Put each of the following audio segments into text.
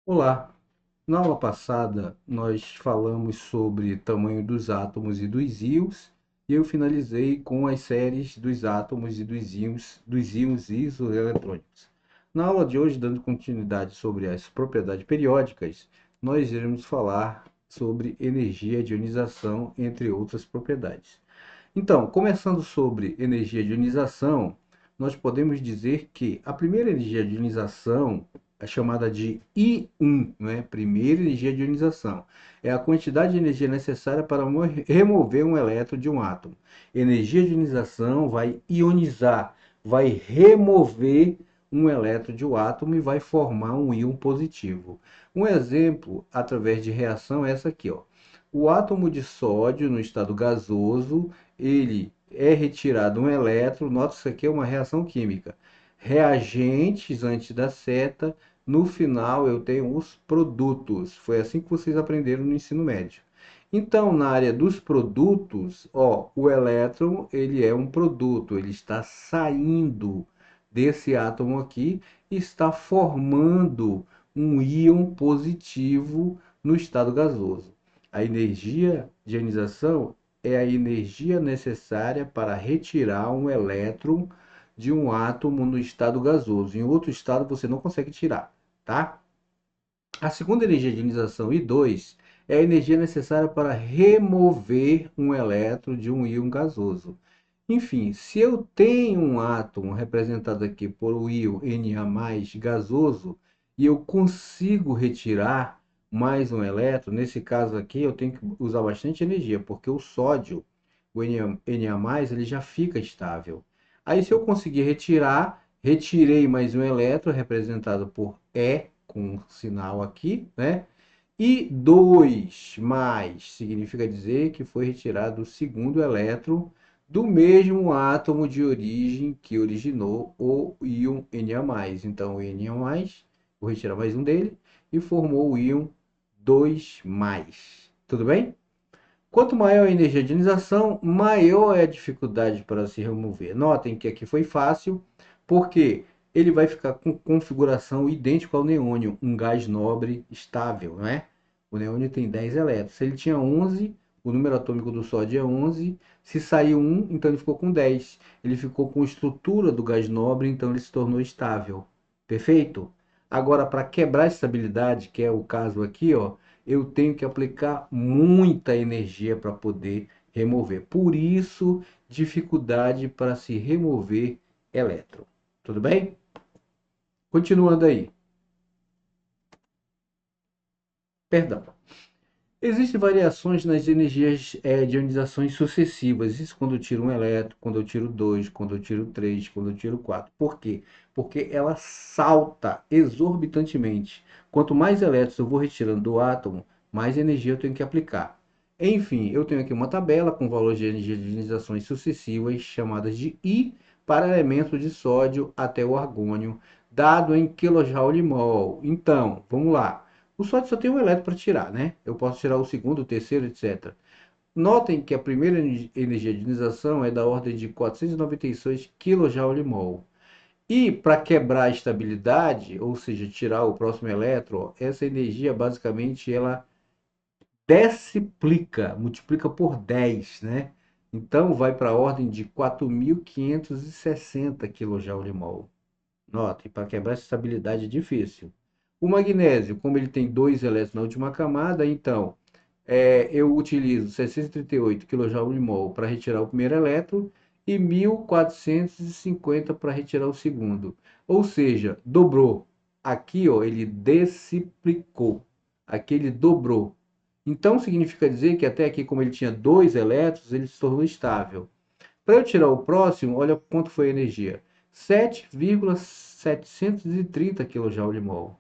Olá! Na aula passada, nós falamos sobre tamanho dos átomos e dos íons, e eu finalizei com as séries dos átomos e dos íons isoeletrônicos. Na aula de hoje, dando continuidade sobre as propriedades periódicas, nós iremos falar sobre energia de ionização, entre outras propriedades. Então, começando sobre energia de ionização, nós podemos dizer que a primeira energia de ionização é chamada de I1, né? Primeira energia de ionização. É a quantidade de energia necessária para remover um elétron de um átomo. Energia de ionização vai ionizar, vai remover um elétron de um átomo e vai formar um íon positivo. Um exemplo, através de reação, é essa aqui, ó. O átomo de sódio no estado gasoso, ele é retirado um elétron. Nota que isso aqui é uma reação química. Reagentes antes da seta, no final eu tenho os produtos. Foi assim que vocês aprenderam no ensino médio. Então, na área dos produtos, ó, o elétron, ele é um produto, ele está saindo desse átomo aqui e está formando um íon positivo no estado gasoso. A energia de ionização é a energia necessária para retirar um elétron de um átomo no estado gasoso. Em outro estado você não consegue tirar, tá? A segunda energia de ionização, I2, é a energia necessária para remover um elétron de um íon gasoso. Enfim, se eu tenho um átomo representado aqui por o íon Na+ gasoso e eu consigo retirar mais um elétron, nesse caso aqui eu tenho que usar bastante energia, porque o sódio, o Na+, ele já fica estável. Aí se eu conseguir retirar, retirei mais um elétron representado por E, com um sinal aqui, né? E 2 mais significa dizer que foi retirado o segundo elétron do mesmo átomo de origem que originou o íon Na+. Então, o Na+, vou retirar mais um dele, e formou o íon 2 mais. Tudo bem? Quanto maior a energia de ionização, maior é a dificuldade para se remover. Notem que aqui foi fácil, porque ele vai ficar com configuração idêntica ao neônio, um gás nobre estável, não é? O neônio tem 10 elétrons. Se ele tinha 11, o número atômico do sódio é 11. Se saiu 1, então ele ficou com 10. Ele ficou com a estrutura do gás nobre, então ele se tornou estável. Perfeito? Agora, para quebrar a estabilidade, que é o caso aqui, ó, eu tenho que aplicar muita energia para poder remover. Por isso, dificuldade para se remover elétron. Tudo bem? Continuando aí. Perdão. Existem variações nas energias de ionizações sucessivas. Isso quando eu tiro um elétron, quando eu tiro dois, quando eu tiro três, quando eu tiro quatro. Por quê? Porque ela salta exorbitantemente. Quanto mais elétrons eu vou retirando do átomo, mais energia eu tenho que aplicar. Enfim, eu tenho aqui uma tabela com valores de energia de ionizações sucessivas, chamadas de I, para elementos de sódio até o argônio, dado em kJ/mol. Então, vamos lá. O sódio só tem um elétron para tirar, né? Eu posso tirar o segundo, o terceiro, etc. Notem que a primeira energia de ionização é da ordem de 496 kJ/mol. E para quebrar a estabilidade, ou seja, tirar o próximo elétron, essa energia basicamente ela deciplica, multiplica por 10, né? Então vai para a ordem de 4.560 kJ/mol. Notem, para quebrar essa estabilidade é difícil. O magnésio, como ele tem dois elétrons na última camada, então eu utilizo 638 kJ/mol para retirar o primeiro elétron e 1.450 para retirar o segundo. Ou seja, dobrou. Aqui, ó, ele deciplicou. Aqui ele dobrou. Então significa dizer que até aqui, como ele tinha dois elétrons, ele se tornou estável. Para eu tirar o próximo, olha quanto foi a energia: 7,730 kJ/mol.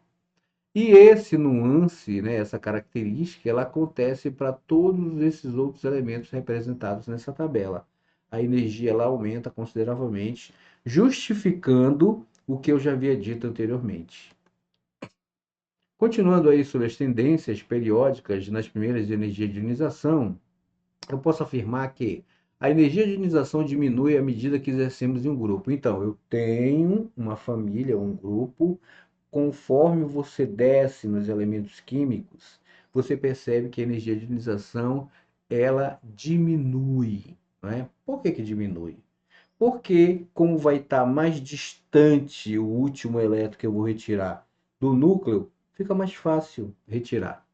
E esse nuance, né, essa característica, ela acontece para todos esses outros elementos representados nessa tabela. A energia ela aumenta consideravelmente, justificando o que eu já havia dito anteriormente. Continuando aí sobre as tendências periódicas nas primeiras energias de ionização, eu posso afirmar que a energia de ionização diminui à medida que exercemos em um grupo. Então, eu tenho uma família, um grupo, conforme você desce nos elementos químicos, você percebe que a energia de ionização ela diminui, não é? Por que que diminui? Porque, como vai estar mais distante o último elétron que eu vou retirar do núcleo, fica mais fácil retirar.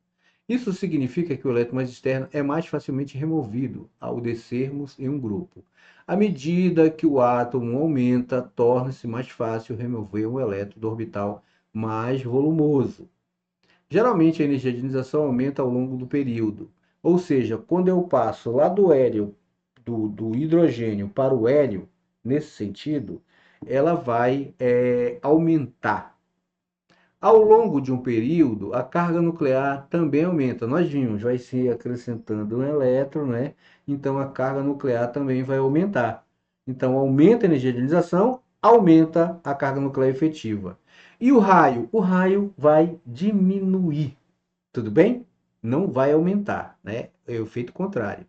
Isso significa que o elétron mais externo é mais facilmente removido ao descermos em um grupo. À medida que o átomo aumenta, torna-se mais fácil remover um elétron do orbital mais volumoso. Geralmente, a energia de ionização aumenta ao longo do período. Ou seja, quando eu passo lá do hélio, do hidrogênio para o hélio, nesse sentido, ela vai aumentar. Ao longo de um período, a carga nuclear também aumenta. Nós vimos, vai se acrescentando um elétron, né? Então a carga nuclear também vai aumentar. Então aumenta a energia de ionização, aumenta a carga nuclear efetiva. E o raio? O raio vai diminuir, tudo bem? Não vai aumentar, né? É o efeito contrário.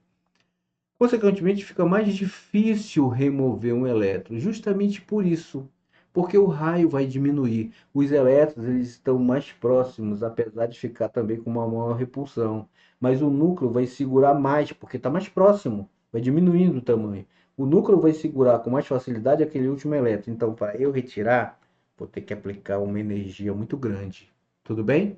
Consequentemente, fica mais difícil remover um elétron, justamente por isso, porque o raio vai diminuir. Os elétrons eles estão mais próximos, apesar de ficar também com uma maior repulsão. Mas o núcleo vai segurar mais, porque está mais próximo, vai diminuindo o tamanho. O núcleo vai segurar com mais facilidade aquele último elétron. Então, para eu retirar, vou ter que aplicar uma energia muito grande. Tudo bem?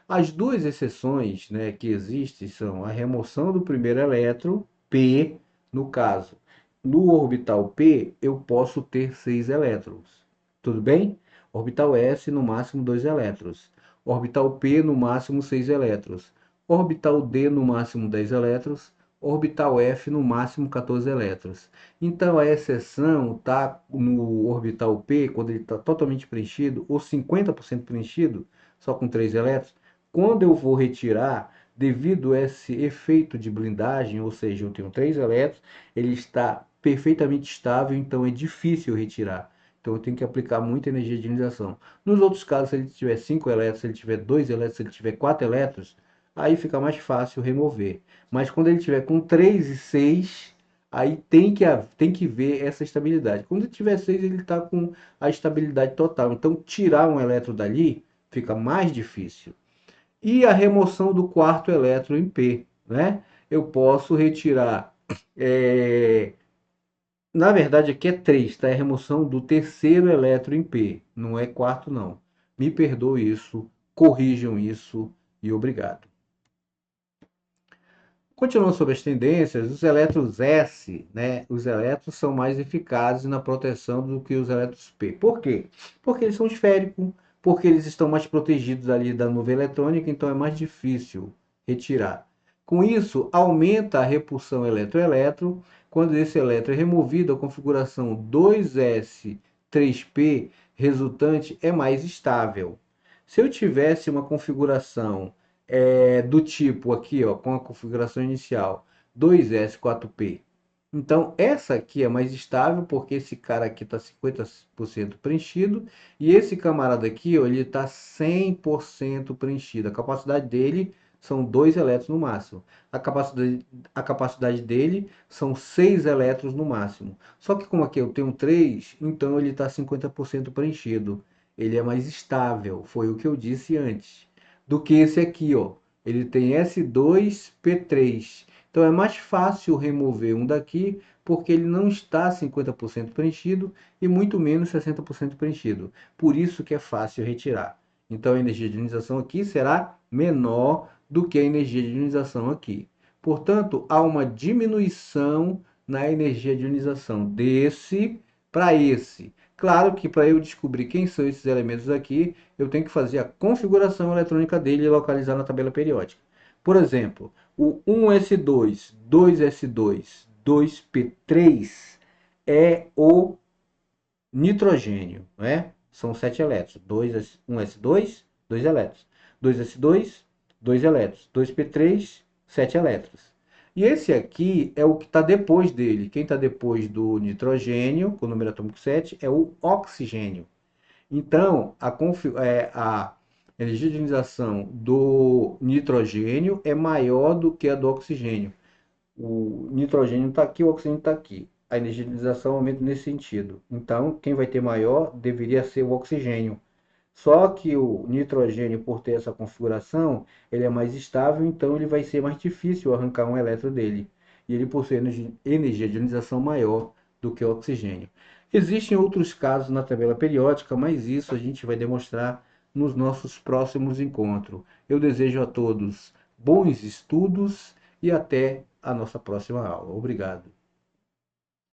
As duas exceções, né, que existem são a remoção do primeiro elétron, P, no caso. No orbital P, eu posso ter 6 elétrons. Tudo bem? Orbital S, no máximo 2 elétrons. Orbital P, no máximo 6 elétrons. Orbital D, no máximo 10 elétrons. Orbital F, no máximo 14 elétrons. Então, a exceção está no orbital P, quando ele está totalmente preenchido, ou 50% preenchido, só com 3 elétrons. Quando eu vou retirar, devido a esse efeito de blindagem, ou seja, eu tenho 3 elétrons, ele está perfeitamente estável, então é difícil retirar. Então eu tenho que aplicar muita energia de ionização. Nos outros casos, se ele tiver 5 elétrons, se ele tiver 2 elétrons, se ele tiver 4 elétrons, aí fica mais fácil remover. Mas quando ele tiver com 3 e 6, aí tem que ver essa estabilidade. Quando ele tiver 6, ele está com a estabilidade total. Então tirar um elétron dali fica mais difícil. E a remoção do quarto elétron em P, né? Eu posso retirar, na verdade aqui é 3, tá? É a remoção do terceiro elétron em P, não é quarto não. Me perdoe isso, corrijam isso e obrigado. Continuando sobre as tendências, os elétrons S, né? Os elétrons são mais eficazes na proteção do que os elétrons P. Por quê? Porque eles são esféricos, porque eles estão mais protegidos ali da nuvem eletrônica, então é mais difícil retirar. Com isso, aumenta a repulsão elétron-elétron. Quando esse elétron é removido, a configuração 2s3p resultante é mais estável. Se eu tivesse uma configuração do tipo aqui, ó, com a configuração inicial 2S4P. Então, essa aqui é mais estável, porque esse cara aqui está 50% preenchido, e esse camarada aqui, ó, ele está 100% preenchido. A capacidade dele são 2 elétrons no máximo. A capacidade dele são 6 elétrons no máximo. Só que como aqui eu tenho 3, então ele está 50% preenchido. Ele é mais estável, foi o que eu disse antes, do que esse aqui, ó. Ele tem S2P3. Então é mais fácil remover um daqui, porque ele não está 50% preenchido e muito menos 60% preenchido. Por isso que é fácil retirar. Então a energia de ionização aqui será menor do que a energia de ionização aqui. Portanto, há uma diminuição na energia de ionização desse para esse. Claro que para eu descobrir quem são esses elementos aqui, eu tenho que fazer a configuração eletrônica dele e localizar na tabela periódica. Por exemplo, o 1s2, 2s2, 2p3 é o nitrogênio, né? São 7 elétrons. 1s2, 2 elétrons. 2s2, 2 elétrons. 2p3, 7 elétrons. E esse aqui é o que está depois dele. Quem está depois do nitrogênio, com o número atômico 7, é o oxigênio. Então, a energia de ionização do nitrogênio é maior do que a do oxigênio. O nitrogênio está aqui, o oxigênio está aqui. A energia de ionização aumenta nesse sentido. Então, quem vai ter maior deveria ser o oxigênio. Só que o nitrogênio, por ter essa configuração, ele é mais estável, então ele vai ser mais difícil arrancar um elétron dele. E ele possui energia de ionização maior do que o oxigênio. Existem outros casos na tabela periódica, mas isso a gente vai demonstrar nos nossos próximos encontros. Eu desejo a todos bons estudos e até a nossa próxima aula. Obrigado.